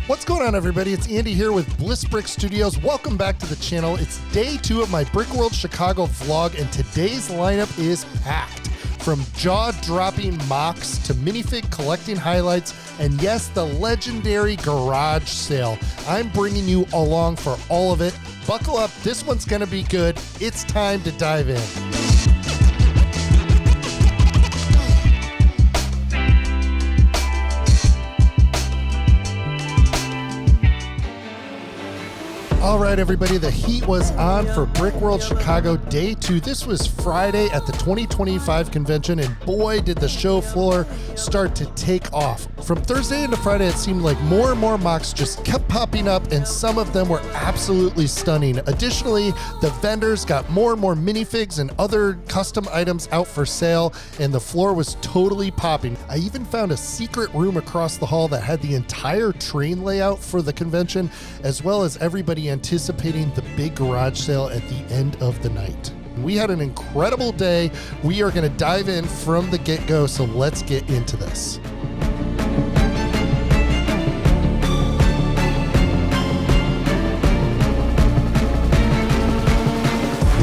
What's going on, everybody? It's Andy here with Bliss Brick Studios. Welcome back to the channel. It's day 2 of my Brickworld Chicago vlog, and today's lineup is packed. From jaw-dropping MOCs to minifig collecting highlights, and yes, the legendary garage sale. I'm bringing you along for all of it. Buckle up, this one's gonna be good. It's time to dive in. All right, everybody, the heat was on for Brickworld Chicago day 2. This was Friday at the 2025 convention, and boy, did the show floor start to take off. From Thursday into Friday, it seemed like more and more MOCs just kept popping up, and some of them were absolutely stunning. Additionally, the vendors got more and more minifigs and other custom items out for sale, and the floor was totally popping. I even found a secret room across the hall that had the entire train layout for the convention, as well as everybody anticipating the big garage sale at the end of the night. We had an incredible day. We are going to dive in from the get-go, so let's get into this.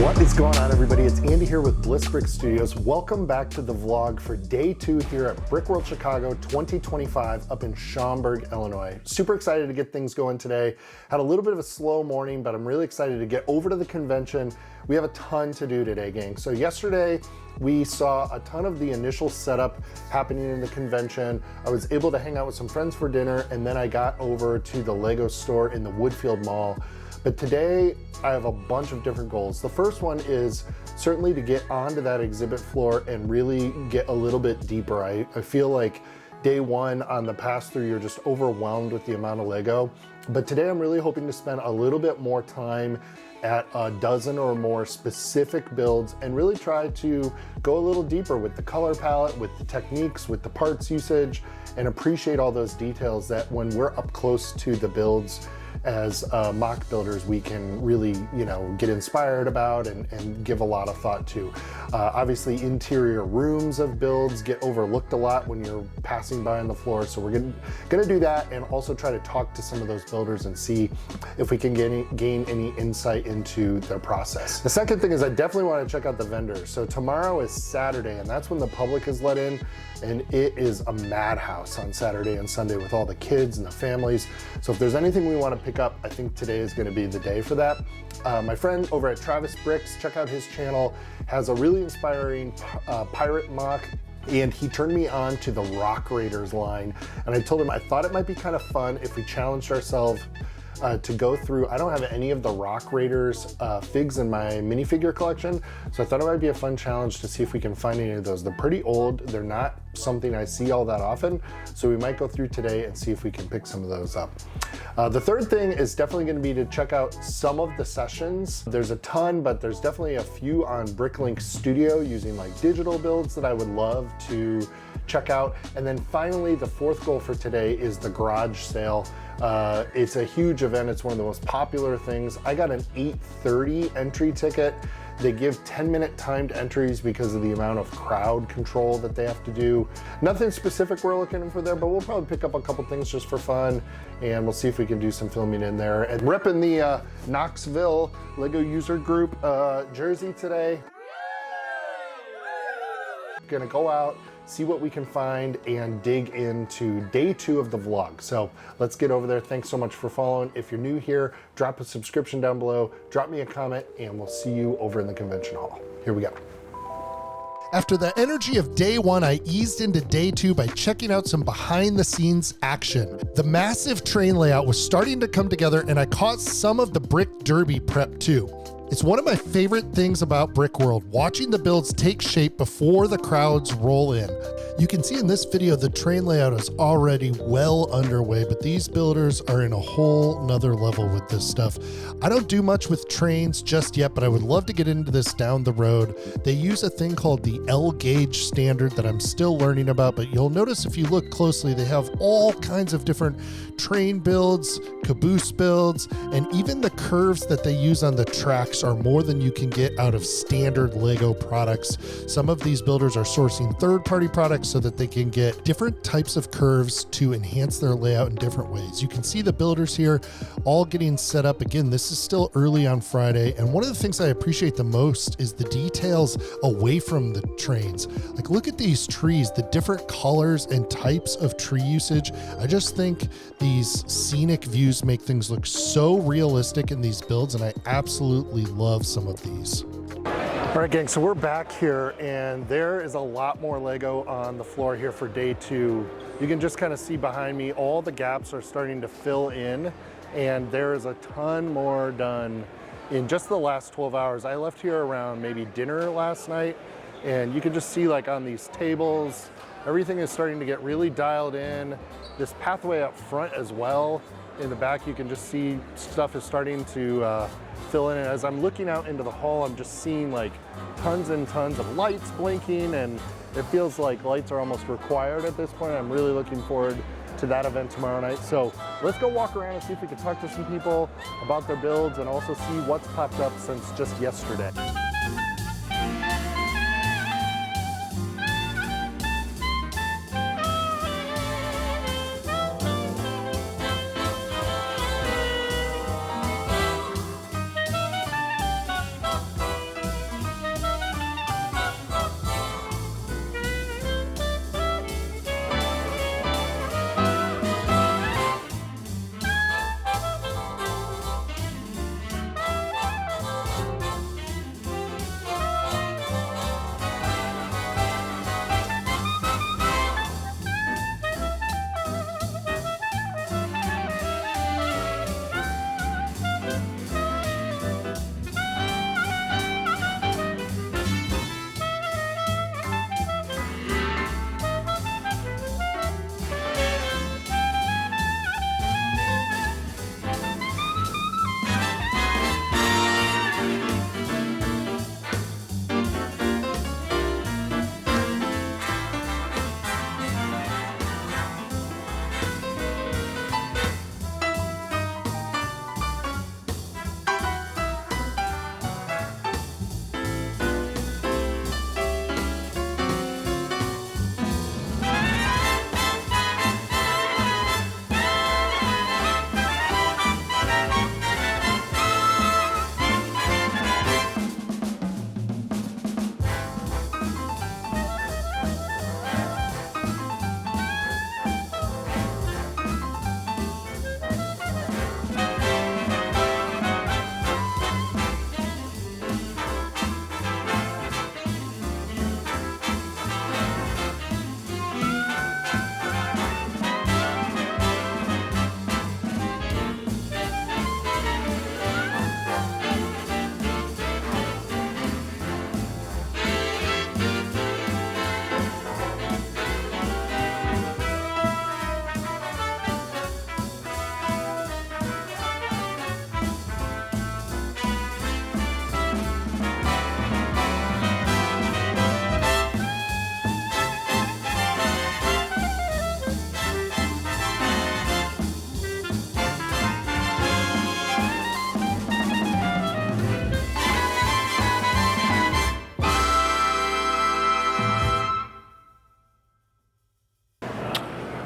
What is going on, everybody? It's Andy here with Bliss Brick Studios. Welcome back to the vlog for day 2 here at Brickworld Chicago 2025 up in Schaumburg, Illinois. Super excited to get things going today. Had a little bit of a slow morning, but I'm really excited to get over to the convention. We have a ton to do today, gang. So yesterday, we saw a ton of the initial setup happening in the convention. I was able to hang out with some friends for dinner, and then I got over to the Lego store in the Woodfield Mall. But today, I have a bunch of different goals. The first one is certainly to get onto that exhibit floor and really get a little bit deeper. I feel like day 1 on the pass-through, you're just overwhelmed with the amount of Lego. But today, I'm really hoping to spend a little bit more time at a dozen or more specific builds and really try to go a little deeper with the color palette, with the techniques, with the parts usage, and appreciate all those details that when we're up close to the builds as MOC builders, we can really, get inspired about and give a lot of thought to. Obviously, interior rooms of builds get overlooked a lot when you're passing by on the floor, so we're gonna do that and also try to talk to some of those builders and see if we can gain any insight into their process. The second thing is I definitely want to check out the vendors. So tomorrow is Saturday, and that's when the public is let in, and it is a madhouse on Saturday and Sunday with all the kids and the families. So if there's anything we want to pick up, I think today is going to be the day for that. My friend over at Travis Bricks, check out his channel, has a really inspiring pirate MOC, and he turned me on to the Rock Raiders line. And I told him I thought it might be kind of fun if we challenged ourselves to go through. I don't have any of the Rock Raiders figs in my minifigure collection, so I thought it might be a fun challenge to see if we can find any of those. They're pretty old, they're not something I see all that often, so we might go through today and see if we can pick some of those up. The third thing is definitely going to be to check out some of the sessions. There's a ton, but there's definitely a few on BrickLink Studio using like digital builds that I would love to check out. And then finally, the fourth goal for today is the garage sale. It's a huge event. It's one of the most popular things. I got an 8:30 entry ticket. They give 10-minute timed entries because of the amount of crowd control that they have to do. Nothing specific we're looking for there, but we'll probably pick up a couple things just for fun, and we'll see if we can do some filming in there. And repping the Knoxville Lego user group jersey today. Gonna go out, see what we can find, and dig into day 2 of the vlog. So let's get over there. Thanks so much for following. If you're new here, drop a subscription down below, drop me a comment, and we'll see you over in the convention hall. Here we go. After the energy of day 1, I eased into day 2 by checking out some behind the scenes action. The massive train layout was starting to come together, and I caught some of the brick derby prep too. It's one of my favorite things about Brickworld, watching the builds take shape before the crowds roll in. You can see in this video the train layout is already well underway, but these builders are in a whole nother level with this stuff. I don't do much with trains just yet, but I would love to get into this down the road. They use a thing called the L gauge standard that I'm still learning about, but you'll notice if you look closely, they have all kinds of different train builds, caboose builds, and even the curves that they use on the tracks works are more than you can get out of standard Lego products. Some of these builders are sourcing third-party products so that they can get different types of curves to enhance their layout in different ways. You can see the builders here all getting set up. Again, this is still early on Friday, and one of the things I appreciate the most is the details away from the trains. Like, look at these trees, the different colors and types of tree usage. I just think these scenic views make things look so realistic in these builds, and I absolutely love some of these. All right, gang, so we're back here, and there is a lot more Lego on the floor here for day 2. You can just kind of see behind me, all the gaps are starting to fill in, and there is a ton more done in just the last 12 hours. I left here around maybe dinner last night, and you can just see, like, on these tables, everything is starting to get really dialed in. This pathway up front as well. In the back, you can just see stuff is starting to fill in. And as I'm looking out into the hall, I'm just seeing like tons and tons of lights blinking, and it feels like lights are almost required at this point. I'm really looking forward to that event tomorrow night. So let's go walk around and see if we can talk to some people about their builds and also see what's popped up since just yesterday.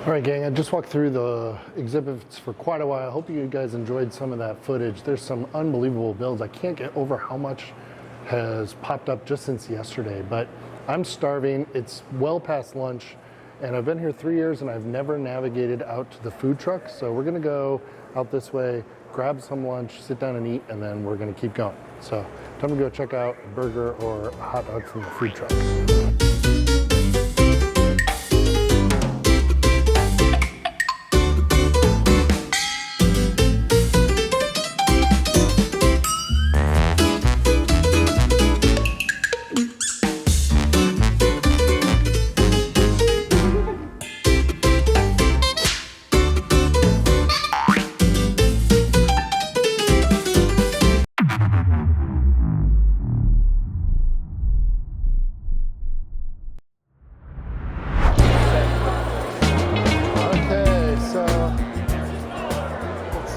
All right, gang, I just walked through the exhibits for quite a while. I hope you guys enjoyed some of that footage. There's some unbelievable builds. I can't get over how much has popped up just since yesterday, but I'm starving. It's well past lunch, and I've been here 3 years, and I've never navigated out to the food truck. So we're gonna go out this way, grab some lunch, sit down and eat, and then we're gonna keep going. So time to go check out a burger or a hot dog from the food truck.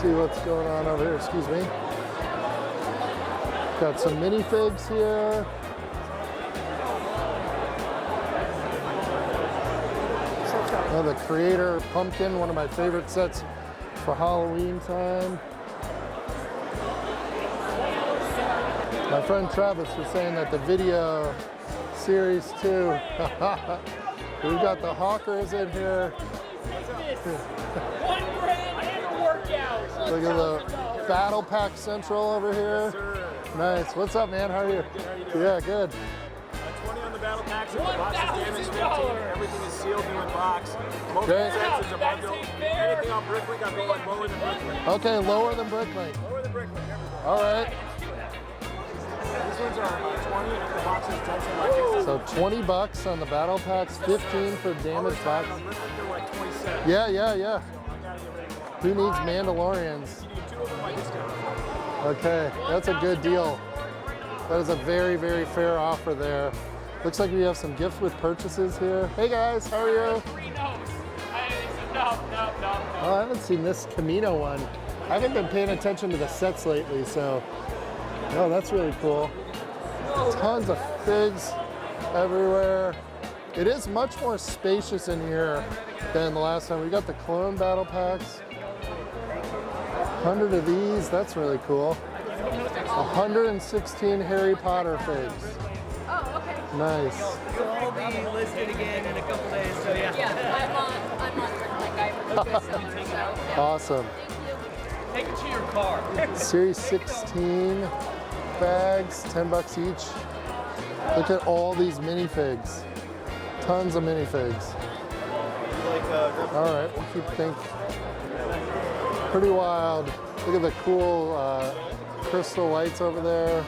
What's going on over here? Excuse me. Got some minifigs here. Oh, the Creator Pumpkin, one of my favorite sets for Halloween time. My friend Travis was saying that the video series too. We've got the hawkers in here. Look at the Battle Pack Central over here. Nice. What's up, man? How are you? Yeah, good. 20 on the battle packs. If the box is damaged, 15. Everything is sealed in one box. Most Great. sets is a bundle. Anything on BrickWorld, I'm going lower than BrickWorld. Okay, lower than BrickLink. Lower than BrickWorld. All right. These ones are 20 if the box is dented. So 20 bucks on the battle packs, 15 for damaged box. On BrickWorld, they're like 27. Yeah. So I gotta get rid of them. Who needs Mandalorians? You get 2 of them by discount. Okay, that's a good deal. That is a very, very fair offer there. Looks like we have some gifts with purchases here. Hey guys, how are you? Oh, I haven't seen this Camino one. I haven't been paying attention to the sets lately, so. Oh, that's really cool. Tons of figs everywhere. It is much more spacious in here than the last time. We got the clone battle packs. 100 of these, that's really cool. 116 Harry Potter figs. Oh, okay. Nice. So I'll be listed again in a couple days, so yeah. Yeah, I'm on BrickWorld. Yeah. Awesome. Take it to your car. Series 16 bags, 10 bucks each. Look at all these minifigs. Tons of minifigs. All right, we'll keep thinking. Pretty wild. Look at the cool crystal lights over there.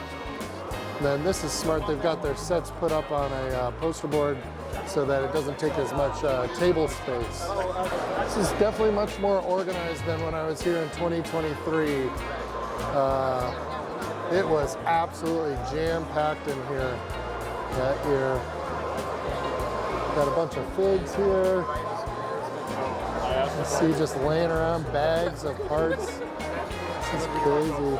And then this is smart. They've got their sets put up on a poster board so that it doesn't take as much table space. This is definitely much more organized than when I was here in 2023. It was absolutely jam-packed in here that year. Got a bunch of figs here. You see just laying around bags of parts. This is crazy.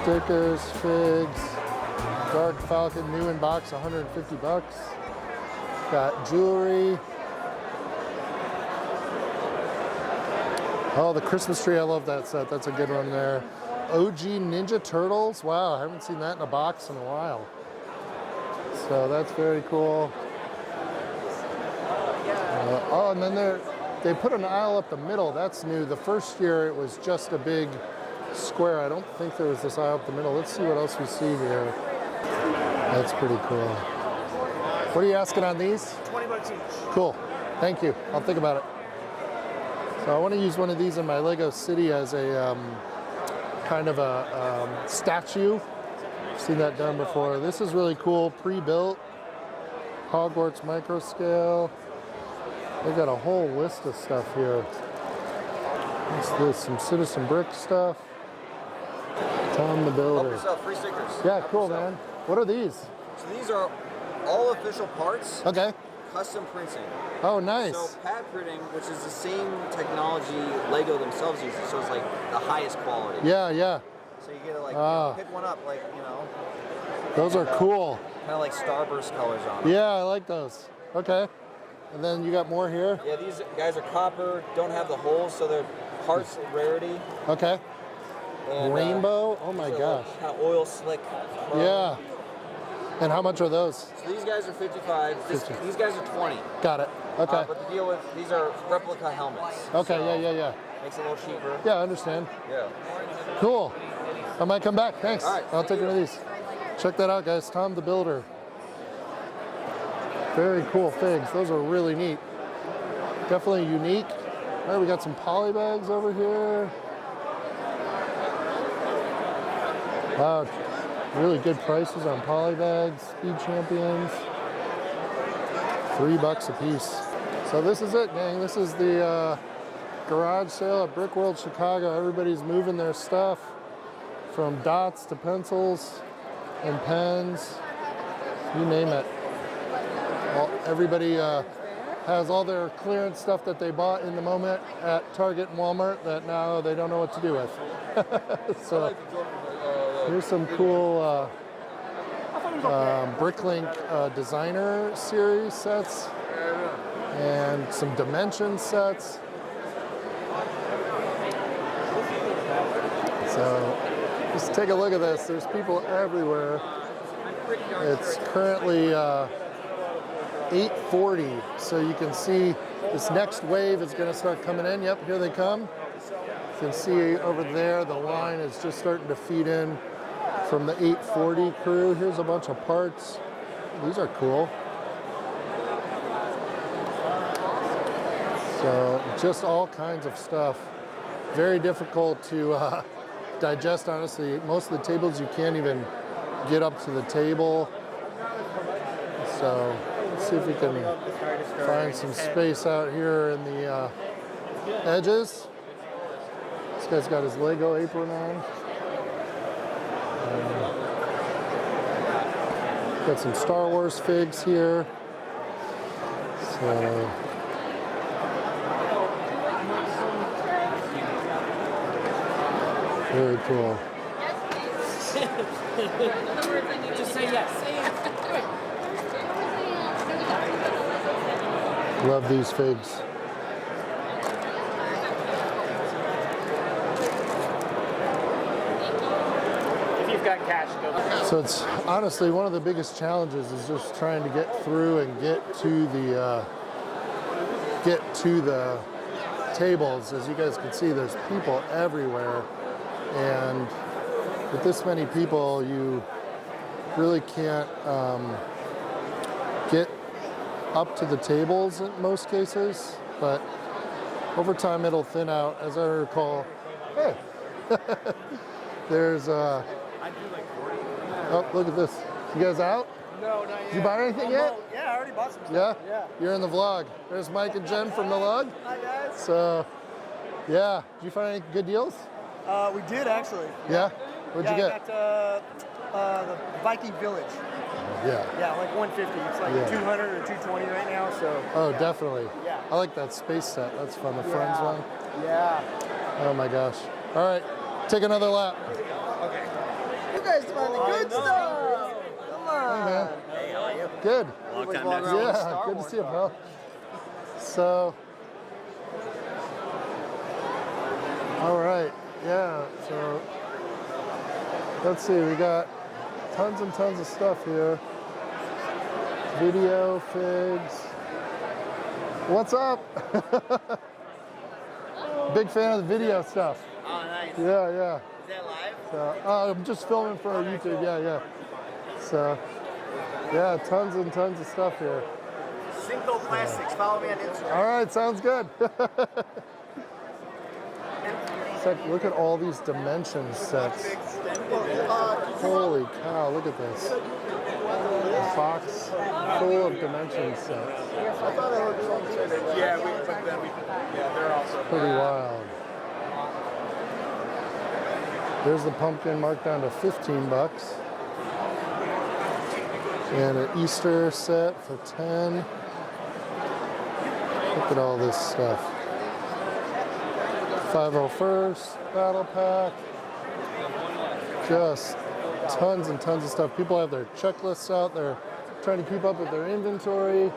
Stickers, figs, Dark Falcon, new in box, 150 bucks. Got jewelry. Oh, the Christmas tree, I love that set. That's a good one there. OG Ninja Turtles. Wow, I haven't seen that in a box in a while. So that's very cool. Oh, and then they put an aisle up the middle. That's new. The first year it was just a big square. I don't think there was this aisle up the middle. Let's see what else we see here. That's pretty cool. What are you asking on these? 20 bucks each. Cool. Thank you. I'll think about it. So I want to use one of these in my Lego City as a kind of a statue. I've seen that done before. This is really cool. Pre-built. Hogwarts micro scale. They've got a whole list of stuff here. What's this? Some Citizen Brick stuff. Tom the Builder. Help yourself, free stickers. Yeah, cool, man. What are these? So these are all official parts, Okay. custom printing. Oh, nice. So pad printing, which is the same technology Lego themselves uses, so it's like the highest quality. Yeah, yeah. So you get to like pick one up, like, you know. Those are cool. Kind of like Starburst colors on them. Yeah, I like those. Okay. And then you got more here? Yeah, these guys are copper, don't have the holes, so they're parts rarity. Okay. And, Rainbow? Oh my gosh. Like, kind of oil slick. Yeah. And how much are those? So these guys are 55. These guys are 20. Got it. Okay. But the deal with these are replica helmets. Okay, so yeah. Makes it a little cheaper. Yeah, I understand. Yeah. Cool. I might come back. Thanks. All right, I'll take one of these. Check that out, guys. Tom the Builder. Very cool figs. Those are really neat. Definitely unique. All right, we got some poly bags over here. Wow, really good prices on poly bags. Speed Champions. $3 a piece. So this is it, gang. This is the garage sale at Brickworld Chicago. Everybody's moving their stuff from dots to pencils and pens. You name it. Well, everybody has all their clearance stuff that they bought in the moment at Target and Walmart that now they don't know what to do with. So here's some cool Bricklink designer series sets and some dimension sets. So just take a look at this. There's people everywhere. It's currently 8:40, so you can see this next wave is going to start coming in. Yep, here they come. You can see over there the line is just starting to feed in from the 8:40 crew. Here's a bunch of parts. These are cool. So just all kinds of stuff. Very difficult to digest, honestly. Most of the tables you can't even get up to the table. So let's see if we can find some space out here in the edges. This guy's got his Lego apron on. Got some Star Wars figs here. So very cool. Just say yes. Say yes. Love these figs. If you've got cash, go. So it's honestly one of the biggest challenges is just trying to get through and get to the tables. As you guys can see, there's people everywhere, and with this many people, you really can't get up to the tables in most cases, but over time it'll thin out. As I recall, hey, there's oh, look at this. You guys out? No, not yet. Did you buy anything yet? Yeah, I already bought some stuff. Yeah? You're in the vlog. There's Mike and Jen from the vlog. Hi, guys. So, yeah. Did you find any good deals? We did, actually. Yeah? What'd you get? I got the Viking Village. Yeah. Yeah, like 150. It's like 200 or 220 right now, so. Oh, definitely. Yeah. I like that space set. That's fun. The Friends one. Yeah. Oh my gosh. All right. Take another lap. Okay. You guys found the good stuff. Come on. Hey, man. Hey, how are you? Good. Long time walking no around with Yeah, Star good to Wars see you, pal. So, all right. Yeah, so let's see. We got tons and tons of stuff here. Video, figs. What's up? Big fan of the video stuff. Oh, nice. Yeah. Is that live? So, I'm just filming for YouTube. Yeah. So, yeah, tons and tons of stuff here. Cinco Plastics. Follow me on Instagram. All right, sounds good. It's like, look at all these dimension sets. Holy cow, look at this. A box full of dimension sets. Yeah, they're also. Pretty wild. There's the pumpkin marked down to 15 bucks. And an Easter set for 10. Look at all this stuff. 501st Battle Pack. Just tons and tons of stuff. People have their checklists out. They're trying to keep up with their inventory.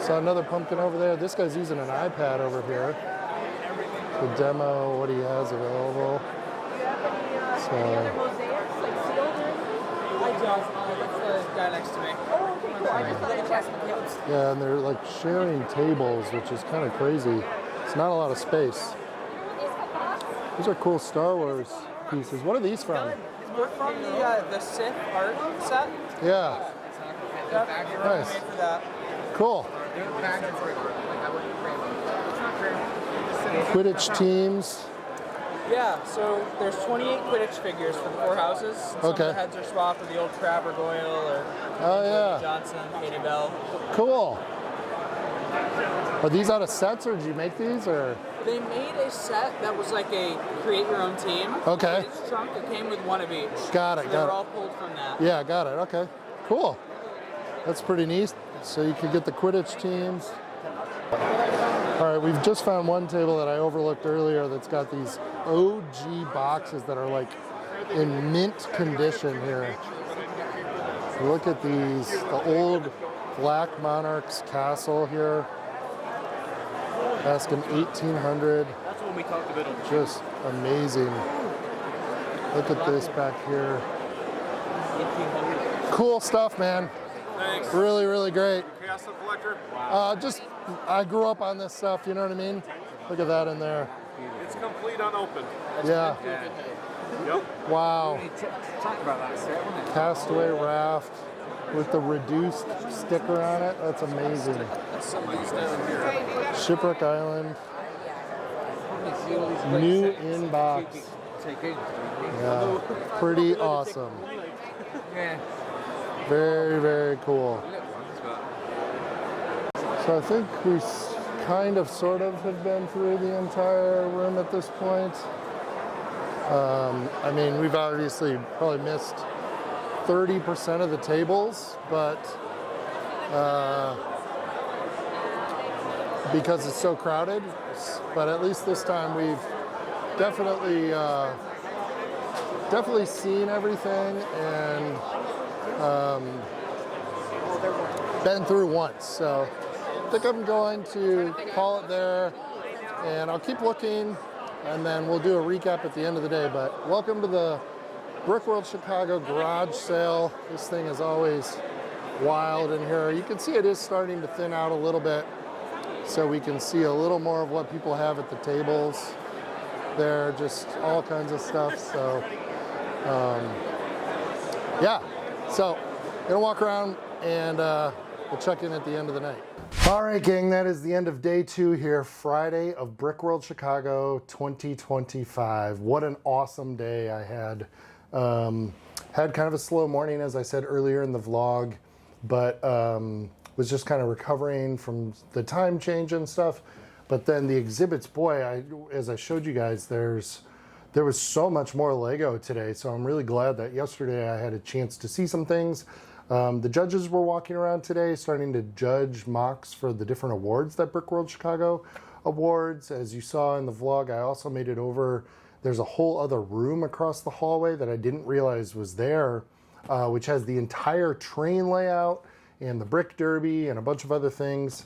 Saw another pumpkin over there. This guy's using an iPad over here to demo what he has available. So, That's the guy next to me. yeah, and they're like sharing tables, which is kind of crazy. It's not a lot of space. These are cool Star Wars pieces. What are these from? We're from the Sith art set. Yeah. Nice. Made for that. Cool. Quidditch teams. Yeah, so there's 28 Quidditch figures for the 4 houses. Some of Okay. the heads are swapped with the old Crabber Goyle or Oh yeah. Johnson, Katie Bell. Cool. Are these out of sets, or did you make these, or? They made a set that was like a create your own team. Okay. In its trunk, it came with one of each. Got it, So got they were it. all pulled from that. Yeah, got it. Okay. Cool. That's pretty neat. So you can get the Quidditch teams. All right, we've just found one table that I overlooked earlier that's got these OG boxes that are like in mint condition here. Look at these, the old Black Monarch's castle here. Asking 1800. That's when we talked a bit on. Just amazing. Look at this back here. Cool stuff, man. Thanks. Really, really great. Castle collector? I grew up on this stuff, you know what I mean? Look at that in there. It's complete unopened. Yeah. Yep. Wow. Talk about that set, wasn't it? Castaway raft with the reduced sticker on it. That's amazing. Shipwreck Island. New in box. Yeah. Pretty awesome. Yeah. Very, very cool. So I think we kind of, sort of have been through the entire room at this point. I mean, we've obviously probably missed 30% of the tables, but because it's so crowded. But at least this time we've definitely seen everything and been through once. So I think I'm going to call it there, and I'll keep looking, and then we'll do a recap at the end of the day. But welcome to the Brickworld Chicago garage sale. This thing is always wild in here. You can see it is starting to thin out a little bit, so we can see a little more of what people have at the tables there, just all kinds of stuff. So yeah, so gonna walk around and we'll check in at the end of the night. All right, gang, that is the end of day 2 here, Friday of Brickworld Chicago 2025. What an awesome day I had. Had kind of a slow morning, as I said earlier in the vlog, but was just kind of recovering from the time change and stuff. But then the exhibits, boy, as I showed you guys, there was so much more Lego today. So I'm really glad that yesterday I had a chance to see some things. The judges were walking around today starting to judge MOCs for the different awards that Brickworld Chicago awards. As you saw in the vlog, I also made it over. There's a whole other room across the hallway that I didn't realize was there, which has the entire train layout and the brick derby and a bunch of other things.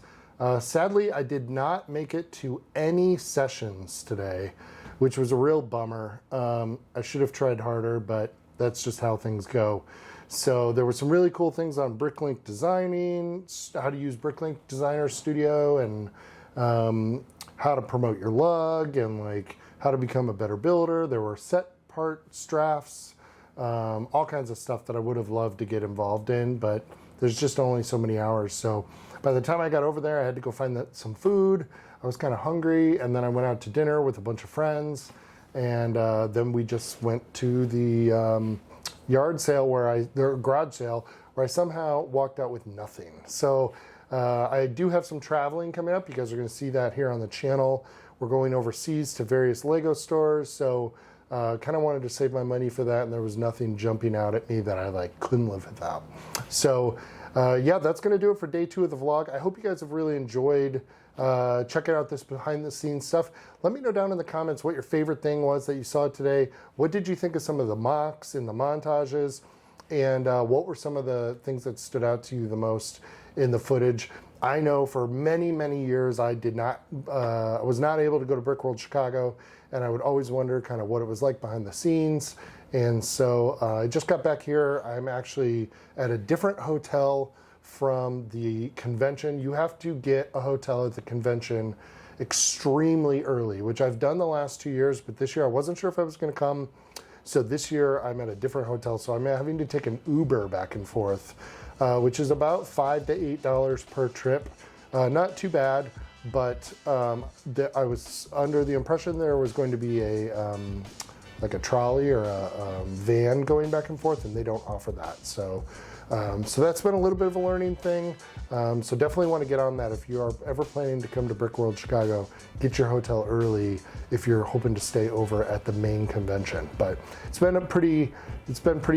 Sadly, I did not make it to any sessions today, which was a real bummer. I should have tried harder, but that's just how things go. So there were some really cool things on Bricklink designing, how to use Bricklink Designer Studio, and how to promote your lug, and like how to become a better builder. There were set parts, drafts, all kinds of stuff that I would have loved to get involved in, but there's just only so many hours. So by the time I got over there, I had to go find some food. I was kind of hungry, and then I went out to dinner with a bunch of friends, and then we just went to the yard sale the garage sale, where I somehow walked out with nothing. So I do have some traveling coming up. You guys are going to see that here on the channel. We're going overseas to various Lego stores, so kind of wanted to save my money for that, and there was nothing jumping out at me that I like couldn't live without. So yeah, that's going to do it for day 2 of the vlog. I hope you guys have really enjoyed checking out this behind the scenes stuff. Let me know down in the comments what your favorite thing was that you saw today. What did you think of some of the MOCs and the montages? And what were some of the things that stood out to you the most in the footage? I know for many, many years I was not able to go to Brickworld Chicago, and I would always wonder kind of what it was like behind the scenes. And so I just got back here. I'm actually at a different hotel from the convention. You have to get a hotel at the convention extremely early, which I've done the last 2 years, but this year I wasn't sure if I was going to come. So this year I'm at a different hotel, so I'm having to take an Uber back and forth, which is about $5 to $8 per trip. Not too bad, but I was under the impression there was going to be like a trolley or a van going back and forth, and they don't offer that. So that's been a little bit of a learning thing. So definitely want to get on that. If you are ever planning to come to Brickworld Chicago, get your hotel early if you're hoping to stay over at the main convention. But it's been pretty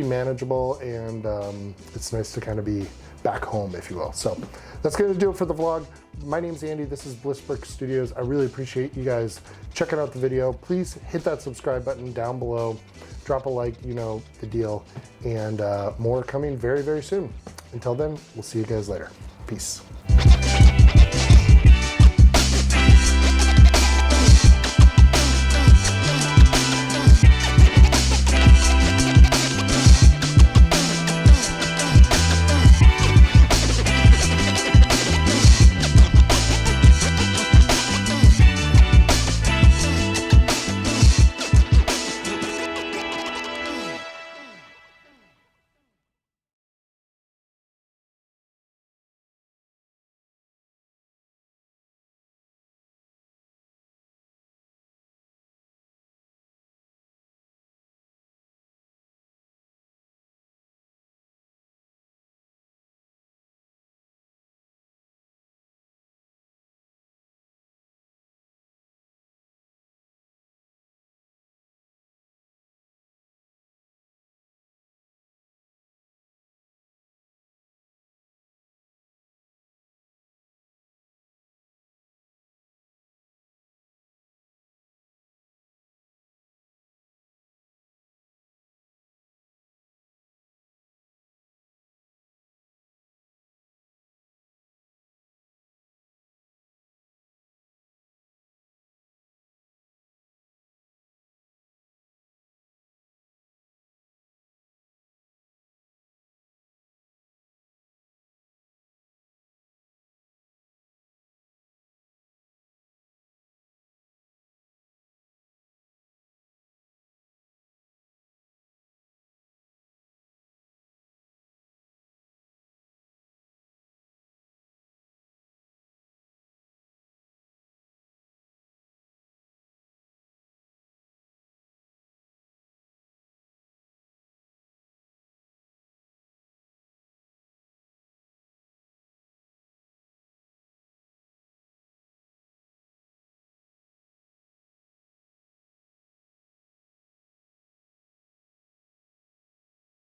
manageable, and it's nice to kind of be back home, if you will. So that's going to do it for the vlog. My name's Andy. This is Bliss Brick Studios. I really appreciate you guys checking out the video. Please hit that subscribe button down below. Drop a like, you know the deal. And more coming very, very soon. Until then, we'll see you guys later. Peace.